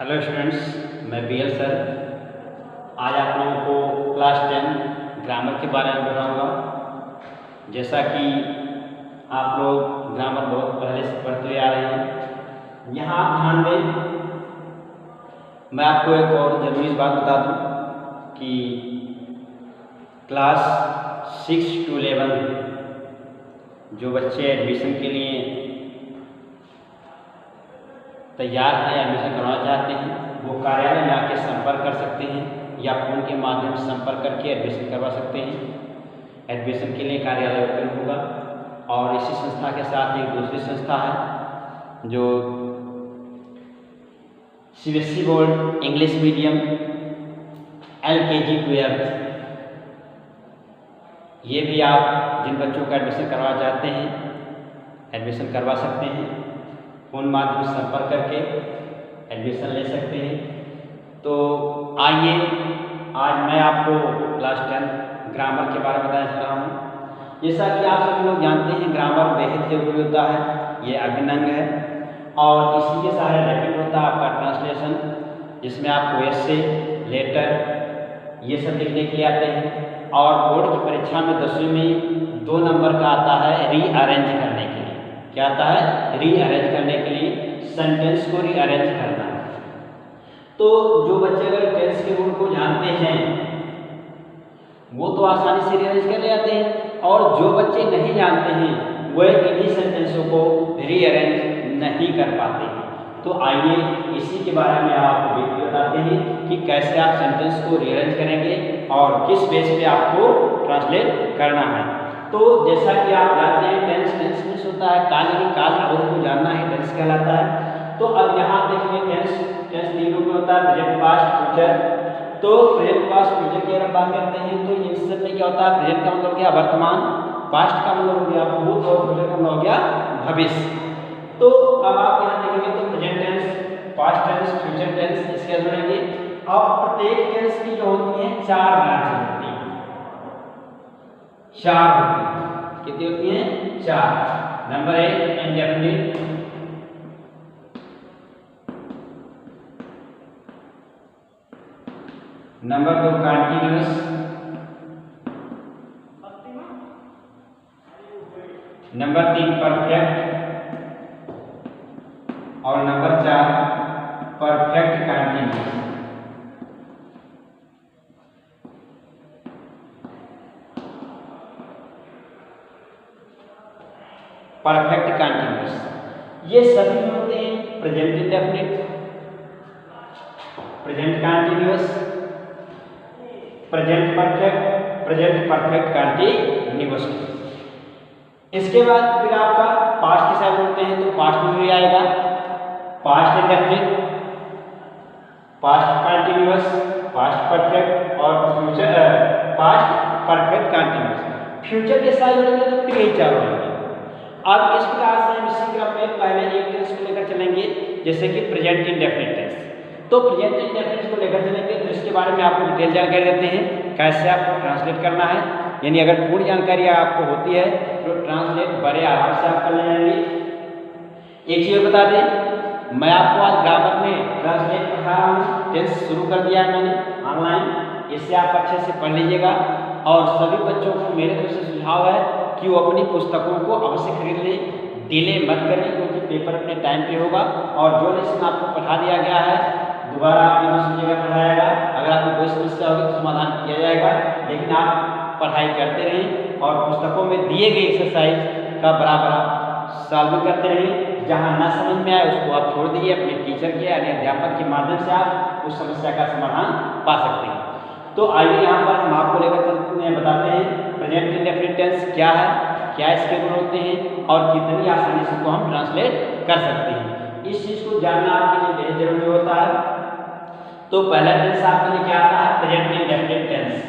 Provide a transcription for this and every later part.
Hello students, मैं BL sir. आज आप लोगों को क्लास 10 ग्रामर के बारे में बताऊंगा। जैसा कि आप लोग ग्रामर बहुत पहले से पढ़ते आ रहे हैं, यहाँ आप ध्यान दें। मैं आपको एक और ज़रूरी बात बता दूं कि क्लास 6 to 11 जो बच्चे एडमिशन के लिए तैयार हैं, एडमिशन करवाना चाहते हैं, वो कार्यालय में आके संपर्क कर सकते हैं या फ़ोन के माध्यम से संपर्क करके एडमिशन करवा सकते हैं। एडमिशन के लिए कार्यालय ओपन होगा और इसी संस्था के साथ एक दूसरी संस्था है जो CBSE board English medium LKG 12, ये भी आप जिन बच्चों का एडमिशन करवाना चाहते हैं एडमिशन करवा सकते हैं। फ़ोन माध्यम से संपर्क करके एडमिशन ले सकते हैं। तो आइए, आज मैं आपको क्लास 10 ग्रामर के बारे में बताने जा रहा हूँ। जैसा कि आप सभी लोग जानते हैं, ग्रामर बेहद जरूरी होता है, ये अभिन्न अंग है और इसी के सहारे रैपिड होता है आपका ट्रांसलेशन, जिसमें आपको एसे, लेटर ये सब लिखने के लिए आते हैं। और बोर्ड की परीक्षा में 10वीं में 2 नंबर का आता है रीअरेंज करने के लिए। क्या आता है? रीअरेंज करने के लिए, सेंटेंस को रीअरेंज करना। तो जो बच्चे अगर टेंस के रूल को जानते हैं वो तो आसानी से रीअरेंज कर ले आते हैं, और जो बच्चे नहीं जानते हैं वह इन्हीं सेंटेंसों को रीअरेंज नहीं कर पाते हैं। तो आइए इसी के बारे में आपको वीडियो बताते हैं कि कैसे आप सेंटेंस को रीअरेंज करेंगे और किस बेस पे आपको ट्रांसलेट करना है। तो जैसा कि आप जानते हैं, टेंस मीन्स होता है काल, यानी काल अवधि को जानना है टेंस कहलाता है। तो अब यहाँ देखिए, टेंस 3 रूप में होता है, प्रेजेंट, पास्ट, फ्यूचर। तो प्रेजेंट, पास्ट, फ्यूचर की अगर बात करते हैं तो इन सब में क्या होता है? प्रेजेंट का मतलब क्या? वर्तमान। पास्ट का मतलब हो गया भूत और फ्यूचर का मतलब हो गया भविष्य। तो अब आप यहाँ देखेंगे तो present tense, past tense, future tense इसके जुड़ेंगे। अब प्रत्येक टेंस की जो होती है 4 ब्रांच होती है, 4 होती है। कितनी होती है? 4। Number 1 indefinite, number 2 continuous, number 3 perfect और number 4 perfect continuous. Perfect continuous ये सभी होते हैं present indefinite, present continuous, present perfect, present perfect continuous. इसके बाद फिर आपका पास्ट के साथ बोलते हैं तो पास्ट में भी आएगा past indefinite, past continuous, past perfect और future past perfect continuous. Future के साथ जोड़ेंगे तो फिर यही 4 होंगे। अब इस प्रकार से हम इसी क्रम में पहले एक टेंस को लेकर चलेंगे, जैसे कि प्रेजेंट इंडेफिनिट टेंस। तो प्रेजेंट इंडेफिनिट को लेकर चलेंगे तो इसके बारे में आपको डिटेल जानकारी देते हैं, कैसे आपको ट्रांसलेट करना है। यानी अगर पूरी जानकारी आपको होती है तो ट्रांसलेट बड़े आराम से आप कर ले जाएंगे। एक चीज़ बता दें, मैं आपको आज ग्रामर में ट्रांसलेट पढ़ा रहा हूँ, टेंस शुरू कर दिया है मैंने ऑनलाइन। इससे आप अच्छे से पढ़ लीजिएगा और सभी बच्चों को मेरे तरफ से सुझाव है कि वो अपनी पुस्तकों को अवश्य खरीद लें, डिले मत करें, क्योंकि पेपर अपने टाइम पे होगा और जो लेसन आपको पढ़ा दिया गया है दोबारा आपको दूसरी जगह पढ़ाएगा। अगर आपको कोई समस्या होगी तो समाधान किया जाएगा, लेकिन आप पढ़ाई करते रहें और पुस्तकों में दिए गए एक्सरसाइज का बराबर सॉल्व करते रहें। जहाँ ना समझ में आए उसको आप छोड़ दीजिए, अपने टीचर के यानी अध्यापक के माध्यम से आप उस समस्या का समाधान पा सकते हैं। तो आइए यहाँ पर हम आपको लेकर चलते हैं, बताते हैं प्रेजेंट इंडेफिनिट टेंस क्या है, क्या इसके गुण होते हैं और कितनी आसानी से इसको हम ट्रांसलेट कर सकते हैं। इस चीज़ को जानना आपके लिए बेहद जरूरी होता है। तो पहला टेंस आपके लिए क्या आता है? Present indefinite tense.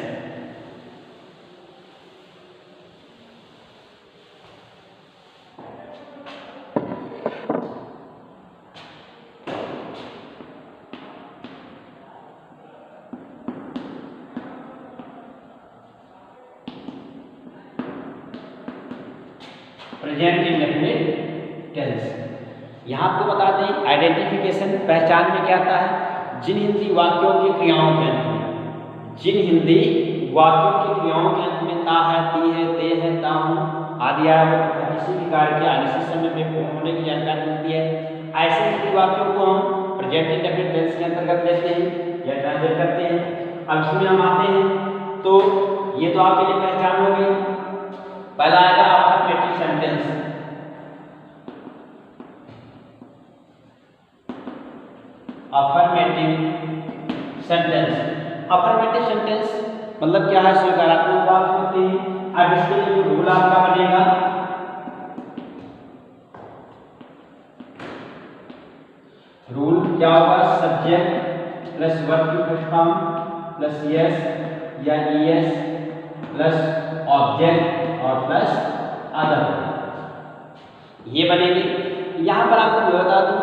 Present indefinite tense यहाँ आपको बता दें आइडेंटिफिकेशन पहचान में क्या आता है, जिन हिंदी वाक्यों की क्रियाओं के अंत में, जिन हिंदी वाक्यों की क्रियाओं के अंत में ता है, ती है, ते है, ता हूँ आदि आया हो तथा किसी भी कार्य के आने से समय में होने की जानकारी मिलती है, ऐसे हिंदी वाक्यों को हम प्रेजेंट इंडेफिनिट टेंस के अंतर्गत लेते हैं या ट्रांसलेट करते हैं। अब इसमें हम आते हैं तो ये तो आपके लिए पहचान हो गई। पहला आएगा affirmative sentence. Affirmative sentence, affirmative sentence मतलब क्या है, स्वीकारात्मक वाक्य होते हैं। अब इसके लिए जो रूल आपका बनेगा, रूल क्या होगा, सब्जेक्ट प्लस वर्ब की फर्स्ट फॉर्म प्लस यस या ईएस प्लस ऑब्जेक्ट और प्लस अदर, ये बनेगी। यहाँ पर आपको मैं बता दूं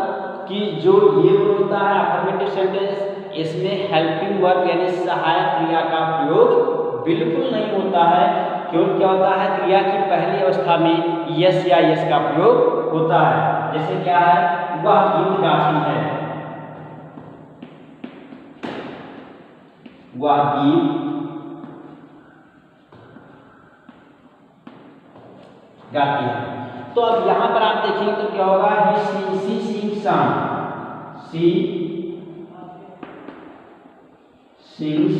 कि जो ये रूल होता है अफर्मेटिव सेंटेंस, इसमें हेल्पिंग वर्ब यानी सहायक क्रिया का प्रयोग बिल्कुल नहीं होता है। क्यों क्या होता है, क्रिया की पहली अवस्था में यस या यस का प्रयोग होता है। जैसे क्या है, वह गीत गाती है, वह गीत गाती है। तो अब यहां पर आप देखेंगे तो क्या होगा, सी सिंग सॉन्ग, सी सिंग्स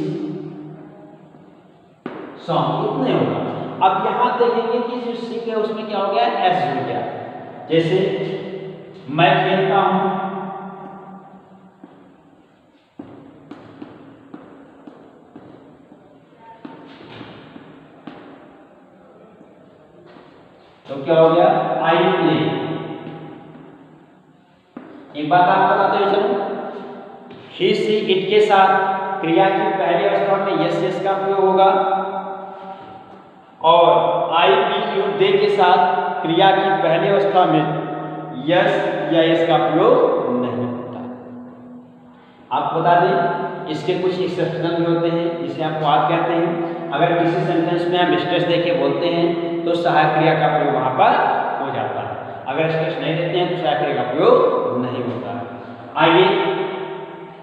सॉन्ग, इतने होगा। अब यहां देखेंगे कि जो सिंग है उसमें क्या हो गया, एस हो गया। जैसे मैं खेलता हूं, तो क्या हो गया, आई प्ले। एक बात आपको बताते हुए चलो, ही सी इट के साथ क्रिया की पहली अवस्था में यस यस का प्रयोग होगा और आई बी यू दे के साथ क्रिया की पहली अवस्था में यस या यस का प्रयोग नहीं होता। आपको बता दें इसके कुछ एक्सेप्शनल भी होते हैं जिसे आप वाद कहते हैं। अगर किसी सेंटेंस में हम स्ट्रेस देके बोलते हैं तो सहायक क्रिया का प्रयोग वहां पर हो जाता है, अगर स्ट्रेस नहीं देते हैं तो सहायक क्रिया का प्रयोग नहीं होता है। आइए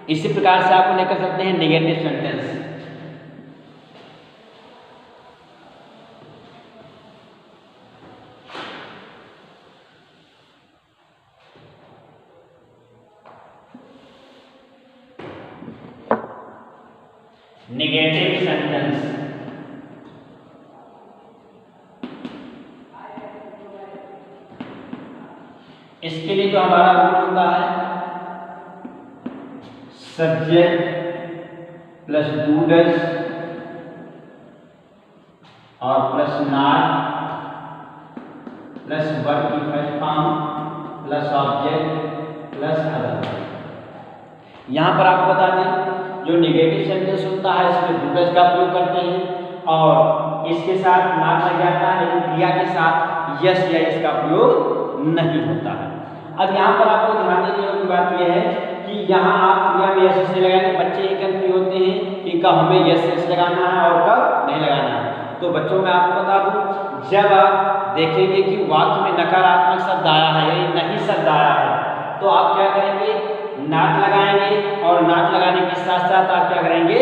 इसी प्रकार से आप उन्हें कर सकते हैं नेगेटिव सेंटेंस। नेगेटिव सेंटेंस इसके लिए जो हमारा रूल होता है, सब्जेक्ट प्लस डू डज और प्लस नॉट प्लस वर्ब की first form plus object plus other. यहां पर आपको बता दें जो नेगेटिव सेंटेंस होता है इसमें डू डज का प्रयोग करते हैं और इसके साथ नॉट लग जाता है, लेकिन क्रिया के साथ यस या यस का प्रयोग नहीं होता है। अब यहाँ पर आपको ध्यान देने योग्य बात यह है कि यहाँ आप क्रिया में यस यस लगाएंगे, बच्चे ये कंफ्यूज होते हैं कि कब हमें यस यस लगाना है और कब नहीं लगाना है। तो बच्चों में आपको बता दूं, जब आप देखेंगे कि वाक्य में नकारात्मक शब्द आया है यानी नहीं शब्द आया है तो आप क्या करेंगे, नॉट लगाएंगे और नॉट लगाने के साथ साथ आप क्या करेंगे,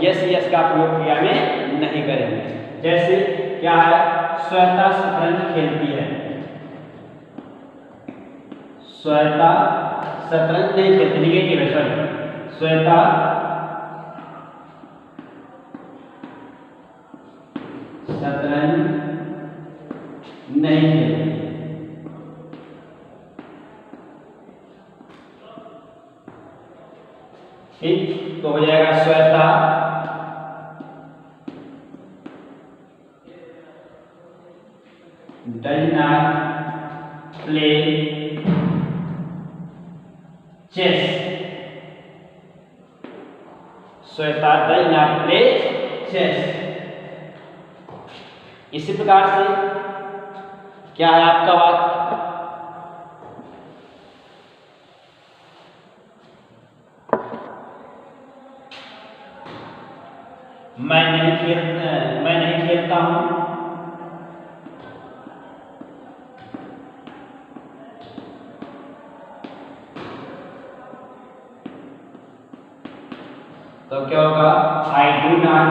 यस यस का प्रयोग क्रिया में नहीं करेंगे। जैसे क्या है, श्वेता शतरंज खेलती है, श्वेता शतरंज नहीं खेलती, निगेटिव है, सॉरी, श्वेता शतरंज नहीं खेलती। ठीक, तो हो जाएगा Shweta does not play chess, Shweta does not play chess. इसी प्रकार से क्या है आपका वाक्य, मैं नहीं खेलता हूं, तो क्या होगा, I do not,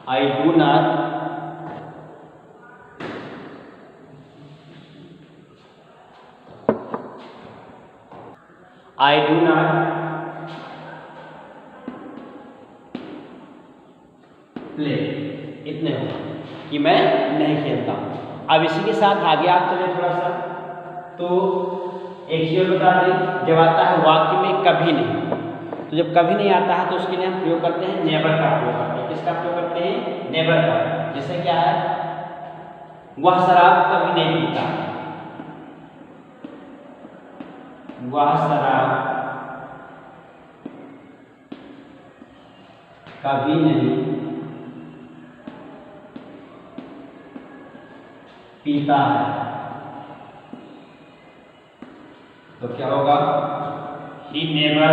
I do not, I do not play, इतने हो कि मैं नहीं खेलता हूँ। अब इसी के साथ आगे आप चले थोड़ा सा, तो एक चीज बता दें, जब आता है वाक्य में कभी नहीं, तो जब कभी नहीं आता है तो उसके लिए हम प्रयोग करते हैं नेवर का प्रयोग करते हैं। किसका प्रयोग करते हैं, नेवर का। जैसे क्या है, वह शराब कभी नहीं पीता, वह शराब कभी नहीं पीता है। तो क्या होगा, ही नेवर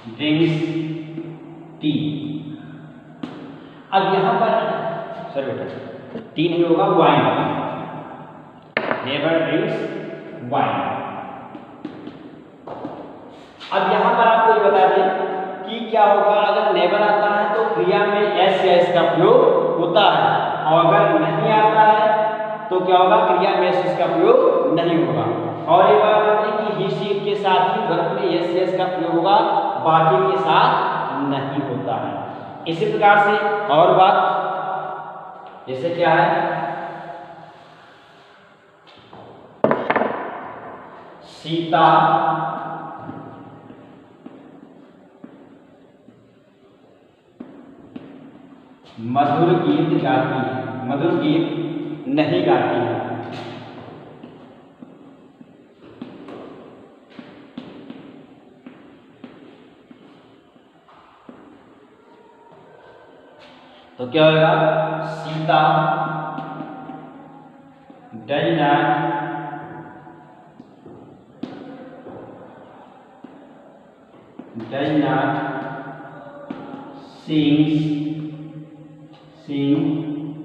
ड्रिंक्स टी। अब यहां पर सर बेटा टी नहीं होगा, वाइन, नेवर ड्रिंक्स वाइन। अब यहां पर आपको ये बता दें कि क्या होगा, अगर नेवर आता है तो क्रिया में एस या एस का प्रयोग होता है, और अगर नहीं आता है तो क्या होगा, क्रिया में एस का प्रयोग नहीं होगा। और एक बात बताते हैं कि ही सी के साथ ही वर्ब में एस एस का प्रयोग होगा, बाकी के साथ नहीं होता है। इसी प्रकार से और बात, जैसे क्या है, सीता मधुर गीत गाती है, मधुर गीत नहीं गाती है। तो क्या होगा, Sita does not sing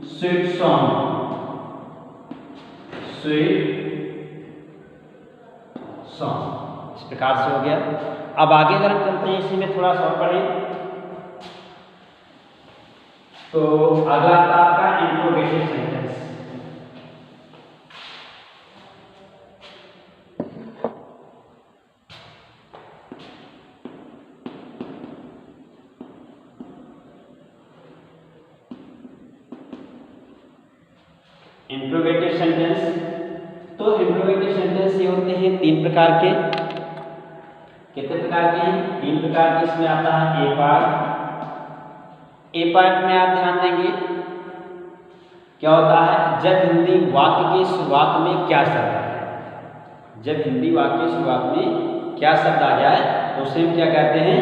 sweet song, इस प्रकार से हो गया। अब आगे अगर हम चलते हैं, इसी में थोड़ा सा पढ़ें, तो अगला आता आपका इंट्रोगेटिव सेंटेंस। इंट्रोगेटिव सेंटेंस, तो इंट्रोगेटिव सेंटेंस ये होते हैं तीन प्रकार के। कितने प्रकार के हैं, तीन प्रकार के। इसमें आता है ए पार्ट। ए पार्ट में आप ध्यान देंगे क्या होता है, जब हिंदी वाक्य की शुरुआत में क्या शब्द आ जाए, जब हिंदी वाक्य की शुरुआत में क्या शब्द आ जाए तो उसे हम क्या कहते हैं,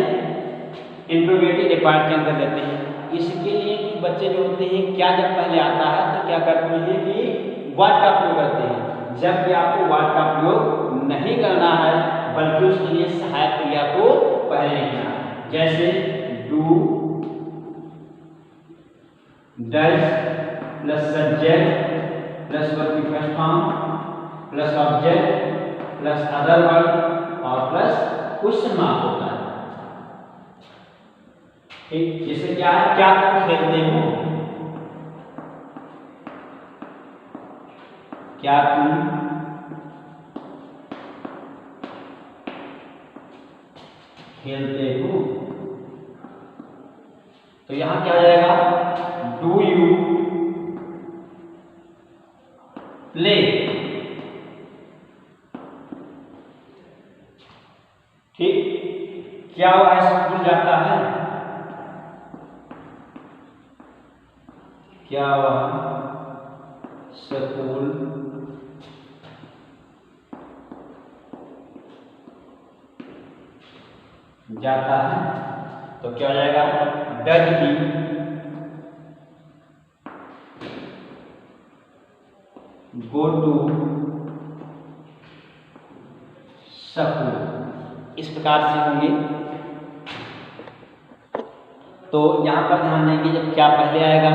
इंट्रोगेटिव ए पार्ट के अंदर लेते हैं। इसके लिए कि बच्चे जो होते हैं, क्या जब पहले आता है तो क्या करते हैं कि व्हाट का प्रयोग करते हैं, जबकि आपको व्हाट का प्रयोग नहीं करना है, बल्कि उसके लिए सहायक क्रिया को पहले लिखना है। जैसे do, does plus subject plus verb की first form plus object plus other verb और प्लस क्वेश्चन मार्क होता है। ठीक, जैसे क्या है, क्या तुम खेलते हो, क्या तुम खेलते हो, तो यहां क्या आ जाएगा, डू यू प्ले। ठीक, क्या वह स्कूल जाता है, क्या वह स्कूल जाता है, तो क्या हो जाएगा, does he go to school. इस प्रकार से होंगे। तो यहां पर ध्यान देंगे, जब क्या पहले आएगा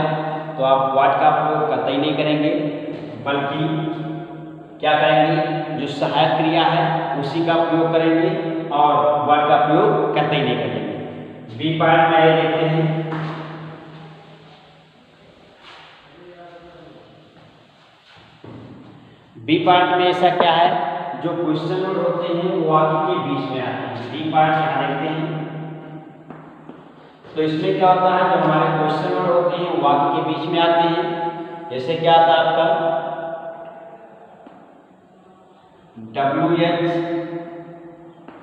तो आप व्हाट का प्रयोग कतई नहीं करेंगे, बल्कि क्या करेंगे, जो सहायक क्रिया है उसी का प्रयोग करेंगे और वर्ड का प्रयोग कतई नहीं करेंगे। बी पार्ट में आइए देखते हैं। बी पार्ट में ऐसा क्या है, जो क्वेश्चन वर्ड होते हैं वो वाक्य के बीच में आते हैं। बी पार्ट यहाँ देखते हैं तो इसमें क्या होता है, जो हमारे क्वेश्चन वर्ड होते हैं वो वाक्य के बीच में आते हैं। जैसे क्या आता है आपका WH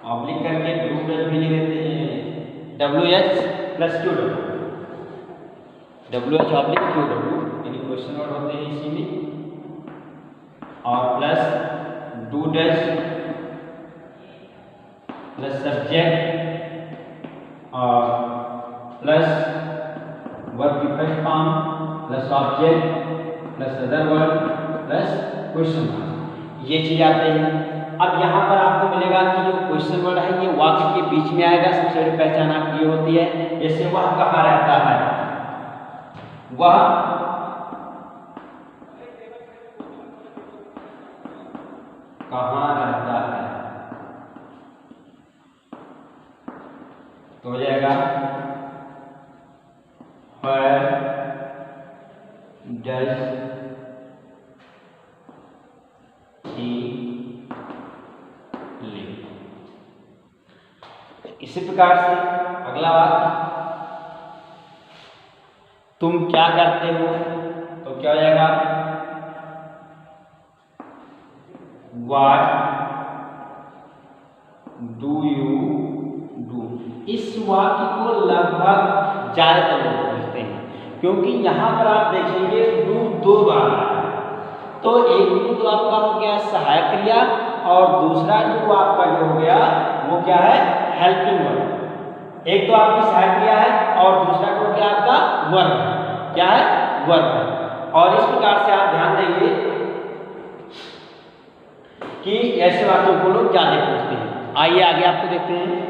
ऑब्लिक करके डू भी लिख देते हैं, WH plus QW, WH oblique QW यानी क्वेश्चन वर्ड होते हैं इसी में, और plus do does plus subject और प्लस वर्ब की first form plus object plus other word plus question mark, ये चीज आते हैं। अब यहाँ पर आपको मिलेगा कि जो क्वेश्चन वर्ड है ये वाक्य के बीच में आएगा। सबसे बड़ी पहचान आपकी ये होती है, जैसे वह कहाँ रहता है, वह कहाँ रहता है, तो हो जाएगा where does he live। इसी प्रकार से अगला वाक्य, तुम क्या करते हो, तो क्या हो जाएगा What do you do। इस वाक्य को लगभग ज्यादातर लोग पूछते हैं, क्योंकि यहाँ पर आप देखेंगे डू दो बार है। तो एक डू तो आपका हो गया सहायक क्रिया और दूसरा डू आपका जो हो गया वो क्या है, हेल्पिंग वर्ब। एक तो आपकी सहायक क्रिया है और दूसरा को क्या आपका वर्ब है, क्या है वर्ब है। और इस प्रकार से आप ध्यान देंगे कि ऐसे वाक्यों को लोग ज्यादा पूछते हैं। आइए आगे आपको देखते हैं।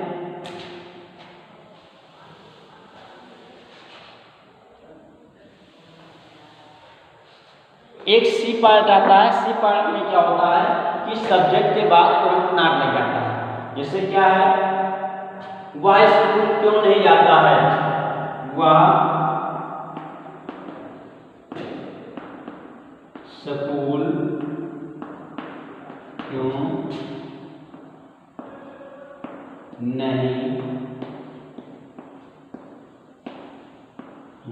एक सी पार्ट आता है। सी पार्ट में क्या होता है कि सब्जेक्ट के बाद तुरंत नाट लग जाता है। जैसे क्या है, वह स्कूल क्यों नहीं जाता है, वह स्कूल क्यों नहीं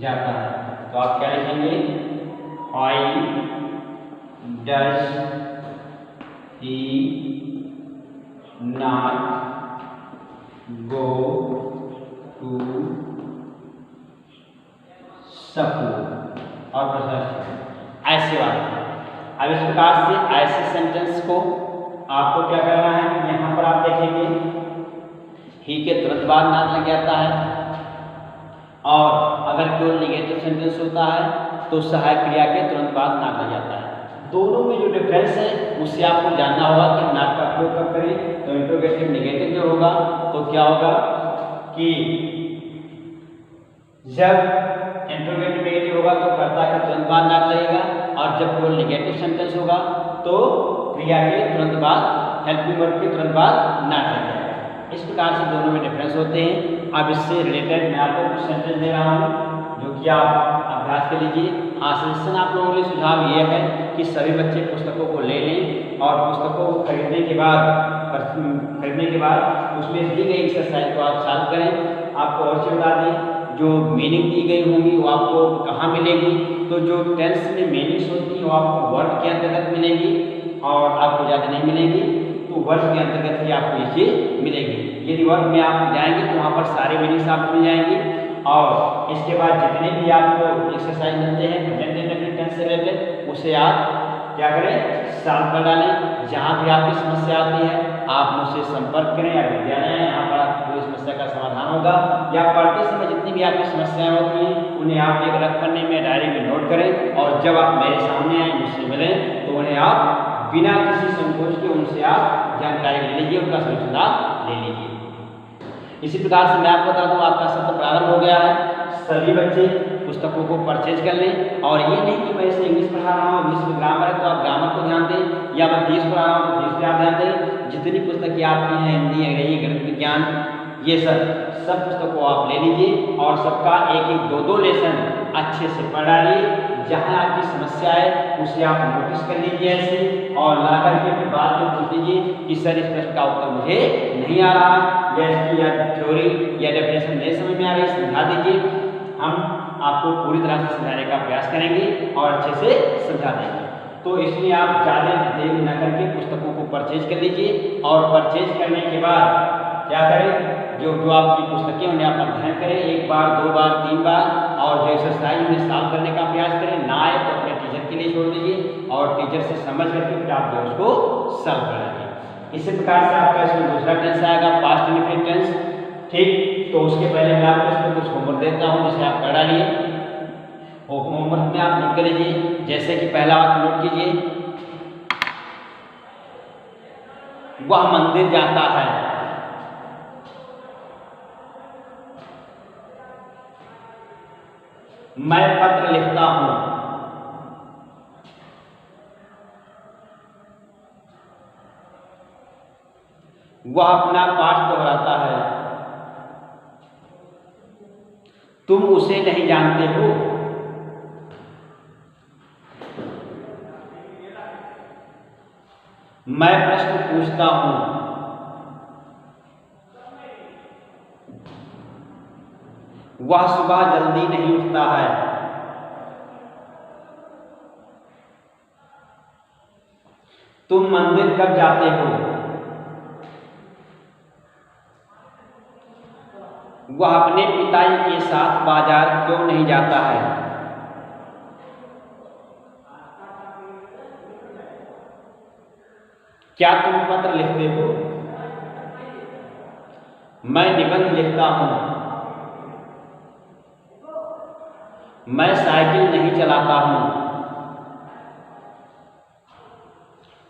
जाता है। तो आप क्या लिखेंगे, Why does he not go to school। और ऐसे बात। अब इस प्रकार से ऐसे सेंटेंस को आपको क्या करना है, यहाँ पर आप देखेंगे ही के तुरंत बाद नाम लग जाता है, और अगर कोई नेगेटिव सेंटेंस होता है तो सहायक क्रिया के तुरंत बाद नाट लग जाता है। दोनों में जो डिफरेंस है उससे आपको जानना होगा कि नाट का प्रयोग कब करें। तो इंट्रोगेटिव नेगेटिव जो होगा तो क्या होगा कि जब इंट्रोगेटिव नेगेटिव होगा तो कर्ता के तुरंत बाद नाट लगेगा, और जब कोई नेगेटिव सेंटेंस होगा तो क्रिया के तुरंत बाद हेल्पिंग वर्ब के तुरंत बाद नाट लग जाएगा। इस प्रकार से दोनों में डिफरेंस होते हैं। अब इससे रिलेटेड मैं आपको कुछ सेंटेंस दे रहा हूँ जो कि आप अभ्यास कर लीजिए। हाँ, सजेशन आप लोगों के लिए सुझाव ये है कि सभी बच्चे पुस्तकों को ले लें और पुस्तकों को खरीदने के बाद उसमें दी गई एक्सरसाइज को आप सॉल्व करें। आपको और चीज बता दें, जो मीनिंग दी गई होंगी वो आपको कहाँ मिलेगी, तो जो टेंस में मीनिंग्स होती हैं वो आपको वर्ड के अंतर्गत मिलेगी और आपको ज़्यादा नहीं मिलेगी, तो वर्ड के अंतर्गत ही आपको ये चीज़ मिलेगी। यदि वर्ड में आप जाएंगे तो वहाँ पर सारे मीनिंग्स आपको मिल जाएंगी, और इसके बाद जितने भी आपको एक्सरसाइज मिलते हैं प्रेजेंट इंडेफिनिट टेंस से रिलेटेड उसे आप क्या करें, सॉल्व कर डालें। जहाँ भी आपकी समस्या आती है आप मुझसे संपर्क करें या विद्यालय है, यहाँ पर आपको पूरी समस्या का समाधान होगा। या पढ़ते समय जितनी भी आपकी समस्याएं होती हैं उन्हें आप एक रफ पन्ने में डायरी में नोट करें, और जब आप मेरे सामने आए मुझसे मिलें तो उन्हें आप बिना किसी संकोच के उनसे आप जानकारी ले लीजिए, उनका सलूशन आप ले लीजिए। इसी प्रकार से मैं आपको बता दूं आपका सत्र प्रारंभ हो गया है। सभी बच्चे पुस्तकों को परचेज कर लें। और ये नहीं कि मैं इसे इंग्लिश पढ़ा रहा हूँ, इंग्लिश में ग्रामर है तो आप ग्रामर को ध्यान दें, या मैं 20 पढ़ा रहा हूँ तो 20 पे आप ध्यान दें। जितनी पुस्तकें आपकी हैं, हिंदी, अंग्रेजी, गणित, विज्ञान, ये सब पुस्तकों आप ले लीजिए और सबका एक एक दो लेसन अच्छे से पढ़ डालिए। जहाँ आपकी समस्या है उसे आप नोटिस कर लीजिए ऐसे, और ला करके फिर बाद में पूछ लीजिए कि सर इस प्रश्न का उत्तर मुझे नहीं आ रहा, या इसकी या थ्योरी या डेफिनेशन नहीं समझ में आ रही, समझा दीजिए। हम आपको पूरी तरह से समझाने का प्रयास करेंगे और अच्छे से समझा देंगे। तो इसलिए आप ज़्यादा देर न करके पुस्तकों को परचेज कर लीजिए, और परचेज करने के बाद क्या करें, जो आपकी पुस्तकें उन्हें आप अध्ययन करें 1 बार 2 बार 3 बार, और जो एक्सरसाइज उन्हें सॉल्व करने का प्रयास करें। ना आए तो अपने टीचर के लिए छोड़ दीजिए और टीचर से समझ करके फिर आप जो उसको सॉल्व कराइए। इसी प्रकार से आपका इसमें दूसरा टेंस आएगा, पास्ट इंडेफिनिट टेंस। ठीक, तो उसके पहले मैं आपको इसमें कुछ होमवर्क देता हूँ जिसे आप कर डालिए। होमवर्क में आप नोट कर लीजिए, जैसे कि पहला आप नोट कीजिए, वह मंदिर जाता है। मैं पत्र लिखता हूं। वह अपना पाठ दोहराता है। तुम उसे नहीं जानते हो। मैं प्रश्न पूछता हूं। वह सुबह जल्दी नहीं उठता है। तुम मंदिर कब जाते हो। वह अपने पिताजी के साथ बाजार क्यों नहीं जाता है। क्या तुम पत्र लिखते हो। मैं निबंध लिखता हूं। मैं साइकिल नहीं चलाता हूं।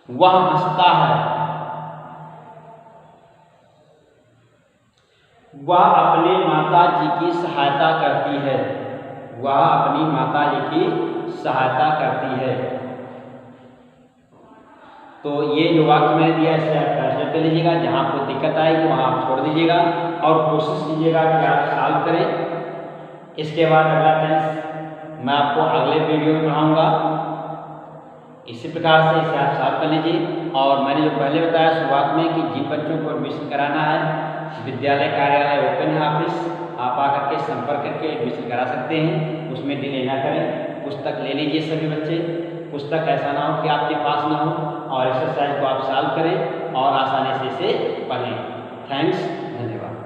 वह हंसता है। वह अपने माता जी की सहायता करती है। वह अपनी माता जी की सहायता करती है। तो ये जो वाक्य मैंने दिया इसे आप ट्रांसलेट कर लीजिएगा। जहाँ आपको दिक्कत आएगी वहाँ आप छोड़ दीजिएगा और कोशिश कीजिएगा कि आप सॉल्व करें। इसके बाद अगला टेंस मैं आपको अगले वीडियो में पढ़ाऊँगा। इसी प्रकार से इसे आप सॉल्व कर लीजिए। और मैंने जो पहले बताया शुरुआत में कि जिन बच्चों को एडमिशन कराना है, विद्यालय कार्यालय ओपन है ऑफिस, आप आकर के संपर्क करके एडमिशन करा सकते हैं। उसमें डिले ना करें, पुस्तक ले लीजिए सभी बच्चे। पुस्तक ऐसा ना हो कि आपके पास ना हो, और एक्सरसाइज को आप सॉल्व करें और आसानी से इसे पढ़ें। थैंक्स, धन्यवाद।